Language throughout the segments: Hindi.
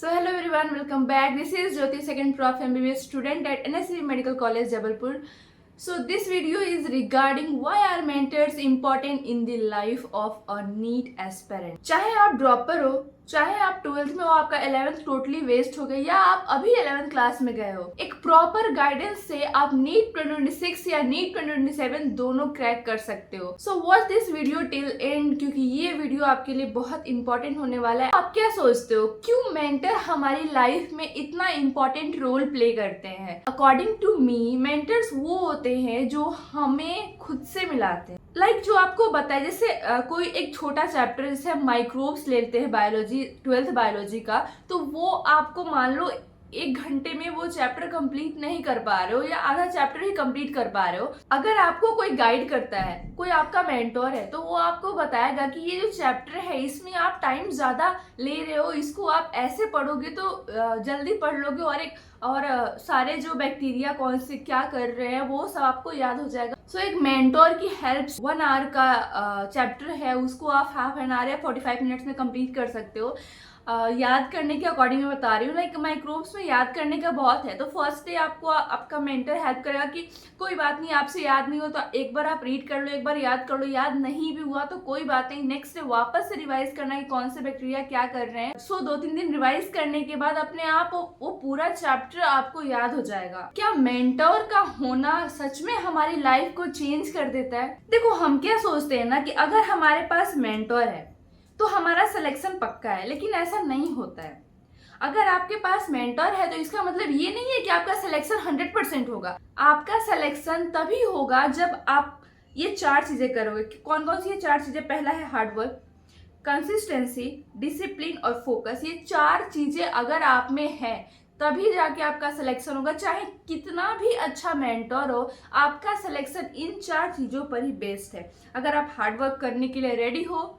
So hello everyone, welcome back. This is Jyoti, second Prof MBBS student at NSC Medical College Jabalpur. So this video is regarding why are mentors important in the life of a NEET aspirant. चाहे आप ड्रॉपर हो, चाहे आप 12th में हो, आपका 11th टोटली वेस्ट हो गया, या आप अभी 11th क्लास में गए हो, एक प्रॉपर गाइडेंस से आप नीट 2026 या नीट 2027 दोनों क्रैक कर सकते हो. So watch this video till and, क्योंकि ये वीडियो आपके लिए बहुत इंपॉर्टेंट होने वाला है. आप क्या सोचते हो, क्यों मेंटर हमारी लाइफ में इतना इंपॉर्टेंट रोल प्ले करते हैं? अकॉर्डिंग टू मी, मेंटर्स वो होते हैं जो हमें खुद से मिलाते हैं. जो आपको बताए, जैसे कोई एक छोटा चैप्टर, जैसे हम माइक्रोब्स लेते हैं बायोलॉजी, 12th बायोलॉजी का, तो वो आपको मान लो 1 घंटे में वो चैप्टर कंप्लीट नहीं कर पा रहे हो या आधा चैप्टर ही कंप्लीट कर पा रहे हो. अगर आपको कोई गाइड करता है, कोई आपका मेंटोर है, तो वो आपको बताएगा कि ये जो चैप्टर है इसमें आप टाइम ज्यादा ले रहे हो, इसको आप ऐसे पढ़ोगे तो जल्दी पढ़ लोगे और सारे जो बैक्टीरिया कौन से क्या कर रहे हैं वो सब आपको याद हो जाएगा. सो एक मेंटोर की हेल्प 1 आवर का चैप्टर है, उसको आप हाफ एन आवर या 45 मिनट्स में कंप्लीट कर सकते हो. याद करने के अकॉर्डिंग मैं बता रही हूँ. माइक्रोब्स में याद करने का बहुत है, तो फर्स्ट डे आपको आपका मेंटर हेल्प करेगा कि कोई बात नहीं, आपसे याद नहीं हो तो एक बार आप रीड कर लो, एक बार याद कर लो, याद नहीं भी हुआ तो कोई बात नहीं, नेक्स्ट डे वापस से रिवाइज करना कि कौन से बैक्टीरिया क्या कर रहे हैं. सो 2-3 दिन रिवाइज करने के बाद अपने आप वो पूरा चैप्टर आपको याद हो जाएगा. क्या मेंटर का होना सच में हमारी लाइफ को चेंज कर देता है? देखो, हम क्या सोचते हैं ना कि अगर हमारे पास मेंटर है तो हमारा सिलेक्शन पक्का है, लेकिन ऐसा नहीं होता है. अगर आपके पास मेंटर है तो इसका मतलब ये नहीं है कि आपका सिलेक्शन 100% होगा. आपका सिलेक्शन तभी होगा जब आप ये 4 चीजें करोगे. कौन कौन सी ये 4 चीजें? पहला है हार्डवर्क, कंसिस्टेंसी, डिसिप्लिन और फोकस. ये 4 चीजें अगर आप में है तभी जाके आपका सिलेक्शन होगा. चाहे कितना भी अच्छा मेंटर हो, आपका सिलेक्शन इन 4 चीजों पर ही बेस्ड है. अगर आप हार्डवर्क करने के लिए रेडी हो,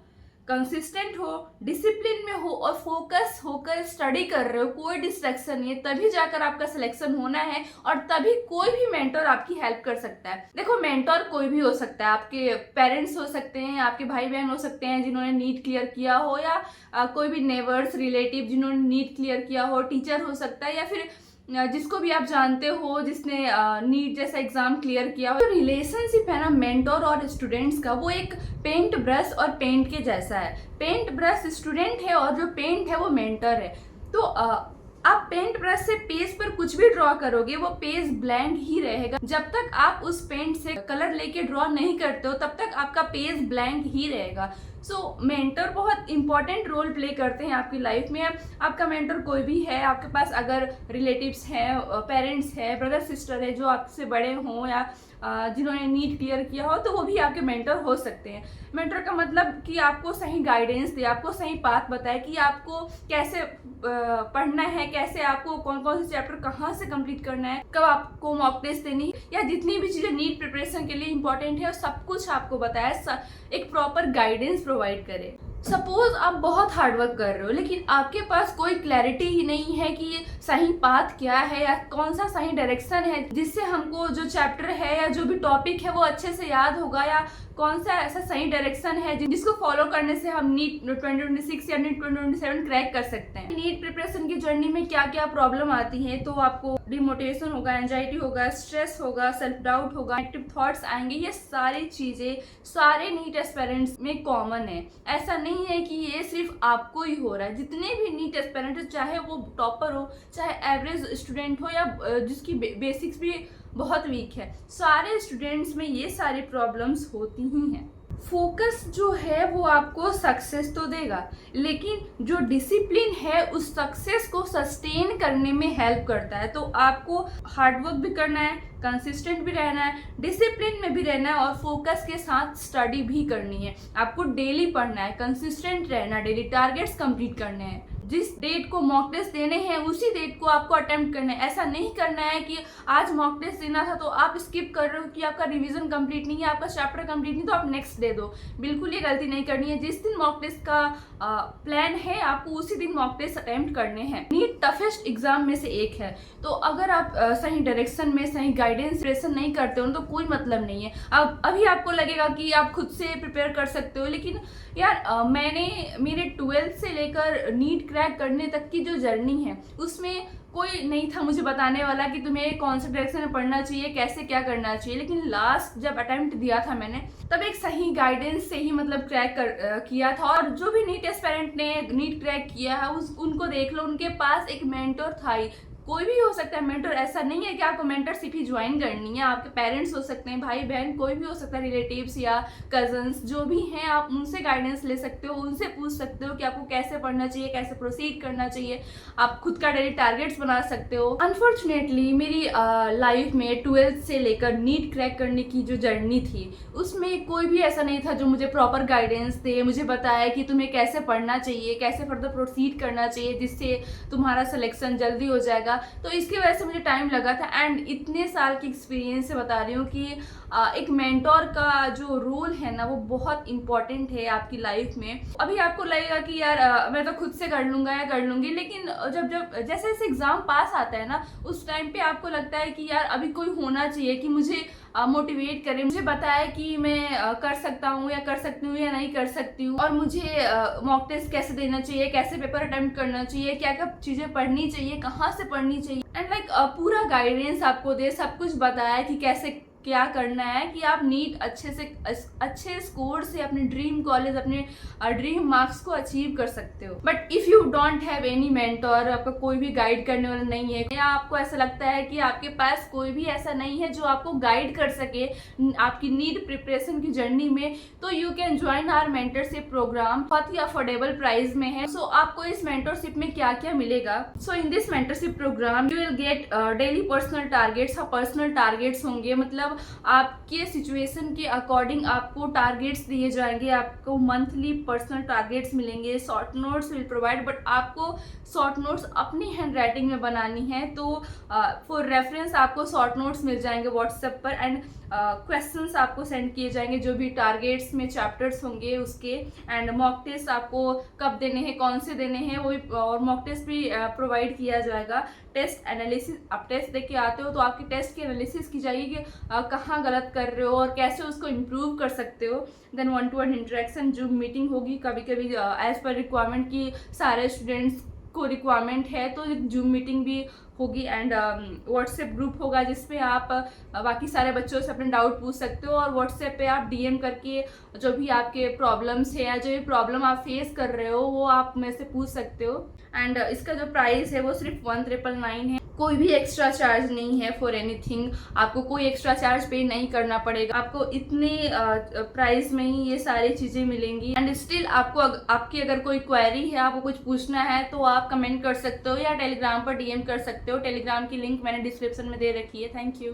कंसिस्टेंट हो, डिसिप्लिन में हो और फोकस होकर स्टडी कर रहे हो, कोई डिस्ट्रैक्शन नहीं है, तभी जाकर आपका सिलेक्शन होना है. और तभी कोई भी मेंटर आपकी हेल्प कर सकता है. देखो, मेंटर कोई भी हो सकता है. आपके पेरेंट्स हो सकते हैं, आपके भाई बहन हो सकते हैं जिन्होंने नीट क्लियर किया हो, या कोई भी नेबर्स, रिलेटिव जिन्होंने नीट क्लियर किया हो, टीचर हो सकता है, या फिर जिसको भी आप जानते हो जिसने नीट जैसा एग्जाम क्लियर किया हो. तो रिलेशनशिप है ना मेंटर और स्टूडेंट्स का, वो एक पेंट ब्रश और पेंट के जैसा है. पेंट ब्रश स्टूडेंट है और जो पेंट है वो मेंटर है. तो आप पेंट ब्रश से पेज पर कुछ भी ड्रॉ करोगे, वो पेज ब्लैंक ही रहेगा. जब तक आप उस पेंट से कलर लेके ड्रॉ नहीं करते हो तब तक आपका पेज ब्लैंक ही रहेगा. सो मेंटर बहुत इंपॉर्टेंट रोल प्ले करते हैं आपकी लाइफ में. आपका मेंटर कोई भी है, आपके पास अगर रिलेटिव्स हैं, पेरेंट्स हैं, ब्रदर सिस्टर है जो आपसे बड़े हों, या जिन्होंने नीट क्लियर किया हो, तो वो भी आपके मेंटर हो सकते हैं. मेंटर का मतलब कि आपको सही गाइडेंस दे, आपको सही पाथ बताए कि आपको कैसे पढ़ना है, कैसे आपको कौन कौन से चैप्टर कहाँ से कंप्लीट करना है, कब आपको मॉक टेस्ट देनी, या जितनी भी चीज़ें नीट प्रिपरेशन के लिए इंपॉर्टेंट है सब कुछ आपको बताया, एक प्रॉपर गाइडेंस प्रोवाइड करे. सपोज आप बहुत हार्डवर्क कर रहे हो लेकिन आपके पास कोई क्लैरिटी ही नहीं है कि ये सही पाथ क्या है या कौन सा सही डायरेक्शन है जिससे हमको जो चैप्टर है या जो भी टॉपिक है वो अच्छे से याद होगा, या कौन सा ऐसा सही डायरेक्शन है जिसको फॉलो करने से हम नीट 2026 या नीट 2027 क्रैक कर सकते हैं. नीट प्रिपरेशन की जर्नी में क्या क्या प्रॉब्लम आती है, तो आपको डिमोटिवेशन होगा, एंजाइटी होगा, स्ट्रेस होगा, सेल्फ डाउट होगा, नेगेटिव थॉट्स आएंगे. ये सारी चीजें सारे नीट एस्पिरेंट्स में कॉमन है. ऐसा नहीं है कि ये सिर्फ आपको ही हो रहा है. जितने भी नीट एस्पिरेंट, चाहे वो टॉपर हो, चाहे एवरेज स्टूडेंट हो, या जिसकी बेसिक्स भी बहुत वीक है, सारे स्टूडेंट्स में ये सारी प्रॉब्लम्स होती ही हैं. फोकस जो है वो आपको सक्सेस तो देगा, लेकिन जो डिसिप्लिन है उस सक्सेस को सस्टेन करने में हेल्प करता है. तो आपको हार्डवर्क भी करना है, कंसिस्टेंट भी रहना है, डिसिप्लिन में भी रहना है और फोकस के साथ स्टडी भी करनी है. आपको डेली पढ़ना है, कंसिस्टेंट रहना है, डेली टारगेट्स कंप्लीट करने हैं. जिस डेट को मॉक टेस्ट देने हैं उसी डेट को आपको अटेम्प्ट करना है. ऐसा नहीं करना है कि आज मॉक टेस्ट देना था तो आप स्किप कर रहे हो कि आपका रिवीजन कंप्लीट नहीं है, आपका चैप्टर कंप्लीट नहीं तो आप नेक्स्ट दे दो. बिल्कुल ये गलती नहीं करनी है. जिस दिन मॉक टेस्ट का प्लान है आपको उसी दिन मॉक टेस्ट अटेम्प्ट करने हैं. नीट टफेस्ट एग्जाम में से एक है, तो अगर आप सही डायरेक्शन में सही गाइडेंस प्रिपरेशन नहीं करते हो तो कोई मतलब नहीं है. अब अभी आपको लगेगा कि आप खुद से प्रिपेयर कर सकते हो, लेकिन यार मैंने मेरे 12th से लेकर नीट क्रैक करने तक की जो जर्नी है उसमें कोई नहीं था मुझे बताने वाला कि तुम्हें कौन से डायरेक्शन में पढ़ना चाहिए, कैसे क्या करना चाहिए। लेकिन लास्ट जब अटेम्प्ट दिया था मैंने, तब एक सही गाइडेंस से ही मतलब किया था। और जो भी नीट एस्पिरेंट ने नीट क्रैक किया है उनको देख लो, उनके पास एक मेंटर था ही। कोई भी हो सकता है मेंटर, ऐसा नहीं है कि आपको मेंटरशिप ही ज्वाइन करनी है। आपके पेरेंट्स हो सकते हैं, भाई बहन, कोई भी हो सकता है, रिलेटिव्स या कजन्स, जो भी हैं, आप उनसे गाइडेंस ले सकते हो, उनसे पूछ सकते हो कि आपको कैसे पढ़ना चाहिए, कैसे प्रोसीड करना चाहिए। आप खुद का डेली टारगेट्स बना सकते हो। अनफॉर्चुनेटली मेरी लाइफ में 12th से लेकर नीट क्रैक करने की जो जर्नी थी उसमें कोई भी ऐसा नहीं था जो मुझे प्रॉपर गाइडेंस दे, मुझे बताया कि तुम्हें कैसे पढ़ना चाहिए, कैसे फर्दर प्रोसीड करना चाहिए जिससे तुम्हारा सिलेक्शन जल्दी हो जाएगा। तो इसकी वजह से मुझे टाइम लगा था। एंड इतने साल की एक्सपीरियंस से बता रही हूँ कि एक मेंटोर का जो रोल है ना वो बहुत इंपॉर्टेंट है आपकी लाइफ में। अभी आपको लगेगा कि यार मैं तो खुद से कर लूंगा या कर लूंगी, लेकिन जब जब जैसे जैसे एग्जाम पास आता है ना उस टाइम पे आपको लगता है कि यार अभी कोई होना चाहिए कि मुझे मोटिवेट करे, मुझे बताए कि मैं कर सकता हूँ या कर सकती हूँ या नहीं कर सकती हूँ, और मुझे मॉक टेस्ट कैसे देना चाहिए, कैसे पेपर अटेम्प्ट करना चाहिए, क्या क्या चीजें पढ़नी चाहिए, कहाँ से पढ़नी चाहिए। एंड लाइक पूरा गाइडेंस आपको दे, सब कुछ बताया कि कैसे क्या करना है कि आप नीट अच्छे स्कोर से अपने ड्रीम कॉलेज, अपने ड्रीम मार्क्स को अचीव कर सकते हो। But if you don't have any mentor, आपका कोई भी गाइड करने वाला नहीं है, या आपको ऐसा लगता है कि आपके पास कोई भी ऐसा नहीं है जो आपको गाइड कर सके आपकी नीट प्रिपरेशन की जर्नी में, तो you can join our mentorship programme. बहुत ही अफोर्डेबल प्राइस में है। सो आपको इस मेंटरशिप में क्या क्या मिलेगा? So in this mentorship program you will get daily personal targets. Personal targets होंगे, मतलब आपके सिचुएशन के अकॉर्डिंग आपको टारगेट्स दिए जाएंगे। आपको मंथली पर्सनल टारगेट्स मिलेंगे। Short notes will provide, but आपको शॉर्ट नोट्स अपनी हैंड राइटिंग में बनानी है, तो फॉर रेफरेंस आपको शॉर्ट नोट्स मिल जाएंगे व्हाट्सएप पर। एंड क्वेश्चंस आपको सेंड किए जाएंगे जो भी टारगेट्स में चैप्टर्स होंगे उसके। एंड मॉक टेस्ट आपको कब देने हैं, कौन से देने हैं, वो भी, और मॉक टेस्ट भी प्रोवाइड किया जाएगा। टेस्ट एनालिसिस, आप टेस्ट देके आते हो तो आपकी टेस्ट की एनालिसिस की जाएगी कि कहाँ गलत कर रहे हो और कैसे उसको इम्प्रूव कर सकते हो। Then 1-to-1 interaction, zoom meeting होगी कभी कभी एज पर रिक्वायरमेंट की, सारे स्टूडेंट्स को रिक्वायरमेंट है तो जूम मीटिंग भी होगी। एंड व्हाट्सएप ग्रुप होगा जिसपे आप बाकी सारे बच्चों से अपने डाउट पूछ सकते हो, और व्हाट्सएप पे आप डीएम करके जो भी आपके प्रॉब्लम्स है या जो भी प्रॉब्लम आप फेस कर रहे हो वो आप मेरे से पूछ सकते हो। एंड इसका जो प्राइस है वो सिर्फ 1999 है। कोई भी एक्स्ट्रा चार्ज नहीं है फॉर एनीथिंग। आपको कोई एक्स्ट्रा चार्ज पे नहीं करना पड़ेगा। आपको इतने प्राइस में ही ये सारी चीजें मिलेंगी। एंड स्टिल आपको आपकी अगर कोई क्वेरी है, आपको कुछ पूछना है, तो आप कमेंट कर सकते हो या टेलीग्राम पर डीएम कर सकते हो। टेलीग्राम की लिंक मैंने डिस्क्रिप्शन में दे रखी है। Thank you.